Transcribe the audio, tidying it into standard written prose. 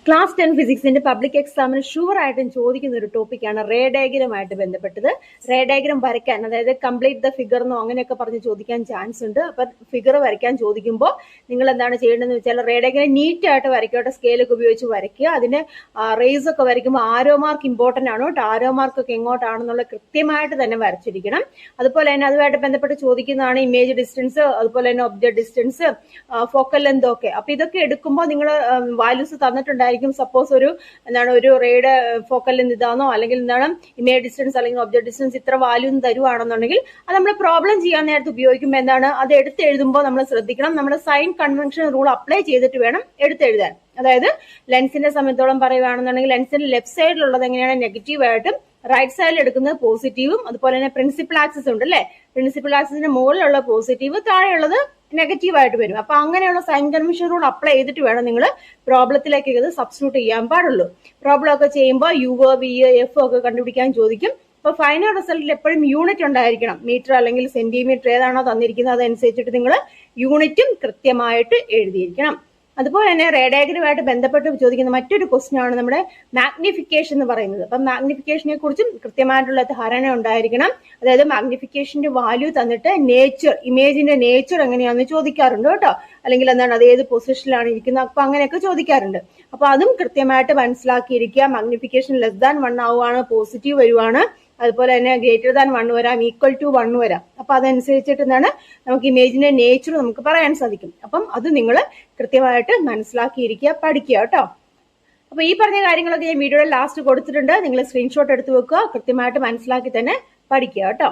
Class 10 ഫിസിക്സിന്റെ public എക്സാമിന് sure ആയിട്ടും ചോദിക്കുന്ന ഒരു ടോപ്പിക്കാണ് റേ ഡയഗ്രമായിട്ട് ബന്ധപ്പെട്ടത്. റേ ഡയഗ്രം വരയ്ക്കാൻ, അതായത് കംപ്ലീറ്റ് ദ ഫിഗർ എന്നോ അങ്ങനെയൊക്കെ പറഞ്ഞ് ചോദിക്കാൻ ചാൻസ് ഉണ്ട്. അപ്പൊ ഫിഗർ വരയ്ക്കാൻ ചോദിക്കുമ്പോൾ നിങ്ങൾ എന്താണ് ചെയ്യേണ്ടതെന്ന് വെച്ചാൽ റേ ഡയഗ്രം നീറ്റ് ആയിട്ട് വരയ്ക്കട്ടെ, സ്കെയിലൊക്കെ ഉപയോഗിച്ച് വരയ്ക്കുക. അതിന് റേസ് ഒക്കെ വരയ്ക്കുമ്പോൾ ആരോ മാർക്ക് ഇമ്പോർട്ടന്റ് ആണ് കേട്ടോ. ആരോ മാർക്ക് ഒക്കെ എങ്ങോട്ടാണെന്നുള്ള കൃത്യമായിട്ട് തന്നെ വരച്ചിരിക്കണം. അതുപോലെ തന്നെ അതുമായിട്ട് ബന്ധപ്പെട്ട് ചോദിക്കുന്നതാണ് ഇമേജ് ഡിസ്റ്റൻസ്, അതുപോലെ തന്നെ ഒബ്ജക്ട് ഡിസ്റ്റൻസ്, ഫോക്കൽ ലെന്ത് ഒക്കെ. അപ്പൊ ഇതൊക്കെ എടുക്കുമ്പോൾ നിങ്ങൾ വാല്യൂസ് തന്നിട്ടുണ്ടായിരിക്കും. സപ്പോസ് ഒരു റേയുടെ ഫോക്കൽ ലെന്ത് ഇതാണോ, അല്ലെങ്കിൽ ഇമേജ് ഡിസ്റ്റൻസ് അല്ലെങ്കിൽ ഒബ്ജക്ട് ഡിസ്റ്റൻസ് ഇത്ര വാല്യൂ തരുവാണെന്നുണ്ടെങ്കിൽ അത് നമ്മൾ പ്രോബ്ലം ചെയ്യാൻ നേരത്ത് ഉപയോഗിക്കുമ്പോൾ അത് എടുത്തെഴുതുമ്പോൾ നമ്മൾ ശ്രദ്ധിക്കണം. നമ്മുടെ സൈൻ കൺവെൻഷൻ റൂൾ അപ്ലൈ ചെയ്തിട്ട് വേണം എടുത്തെഴുതാൻ. അതായത് ലെൻസിന്റെ സമയത്തോളം പറയുകയാണെന്നുണ്ടെങ്കിൽ ലെൻസിന്റെ ലെഫ്റ്റ് സൈഡിലുള്ളത് എങ്ങനെയാണ് നെഗറ്റീവ് ആയിട്ടും റൈറ്റ് സൈഡിൽ എടുക്കുന്നത് പോസിറ്റീവും, അതുപോലെ തന്നെ പ്രിൻസിപ്പൽ ആക്സിസ് ഉണ്ട് അല്ലെ, പ്രിൻസിപ്പൽ ആക്സിസിന്റെ മുകളിലുള്ള പോസിറ്റീവ്, താഴെയുള്ളത് നെഗറ്റീവ് ആയിട്ട് വരും. അപ്പൊ അങ്ങനെയുള്ള സൈൻ കൺവെൻഷൻ റൂൾ അപ്ലൈ ചെയ്തിട്ട് വേണം നിങ്ങൾ പ്രോബ്ലത്തിലേക്ക് ഇത് സബ്സ്റ്റിറ്റ്യൂട്ട് ചെയ്യാൻ പാടുള്ളൂ. പ്രോബ്ലം ഒക്കെ ചെയ്യുമ്പോൾ യു വി എഫ് ഒക്കെ കണ്ടുപിടിക്കാൻ ചോദിക്കും. അപ്പൊ ഫൈനൽ റിസൾട്ടിൽ എപ്പോഴും യൂണിറ്റ് ഉണ്ടായിരിക്കണം. മീറ്റർ അല്ലെങ്കിൽ സെന്റിമീറ്റർ ഏതാണോ തന്നിരിക്കുന്നത് അതനുസരിച്ചിട്ട് നിങ്ങൾ യൂണിറ്റും കൃത്യമായിട്ട് എഴുതിയിരിക്കണം. അതുപോലെ തന്നെ റേ ഡയഗ്രമായിട്ട് ബന്ധപ്പെട്ട് ചോദിക്കുന്ന മറ്റൊരു ക്വസ്റ്റ്യൻ ആണ് നമ്മുടെ മാഗ്നിഫിക്കേഷൻ എന്ന് പറയുന്നത്. അപ്പം മാഗ്നിഫിക്കേഷനെ കുറിച്ചും കൃത്യമായിട്ടുള്ള ധാരണ ഉണ്ടായിരിക്കണം. അതായത് മാഗ്നിഫിക്കേഷന്റെ വാല്യൂ തന്നിട്ട് നേച്ചർ, ഇമേജിന്റെ നേച്ചർ എങ്ങനെയാണെന്ന് ചോദിക്കാറുണ്ട് കേട്ടോ. അല്ലെങ്കിൽ അത് ഏത് പൊസിഷനിലാണ് ഇരിക്കുന്നത്, അപ്പൊ അങ്ങനെയൊക്കെ ചോദിക്കാറുണ്ട്. അപ്പൊ അതും കൃത്യമായിട്ട് മനസ്സിലാക്കിയിരിക്കുക. മാഗ്നിഫിക്കേഷൻ ലെസ് ദാൻ 1 ആവുകയാണ്, പോസിറ്റീവ് വരുവാണ്. അതുപോലെ തന്നെ ഗ്രേറ്റർ ദാൻ 1 വരാം, ഈക്വൽ ടു 1 വരാം. അപ്പൊ അതനുസരിച്ചിട്ട് നമുക്ക് ഇമേജിന്റെ നേച്ചർ നമുക്ക് പറയാൻ സാധിക്കും. അപ്പം അത് നിങ്ങൾ കൃത്യമായിട്ട് മനസ്സിലാക്കിയിരിക്കുക, പഠിക്കുക കേട്ടോ. അപ്പൊ ഈ പറഞ്ഞ കാര്യങ്ങളൊക്കെ ഞാൻ വീഡിയോയുടെ ലാസ്റ്റ് കൊടുത്തിട്ടുണ്ട്. നിങ്ങൾ സ്ക്രീൻഷോട്ട് എടുത്ത് വെക്കുക, കൃത്യമായിട്ട് മനസ്സിലാക്കി തന്നെ പഠിക്കുക കേട്ടോ.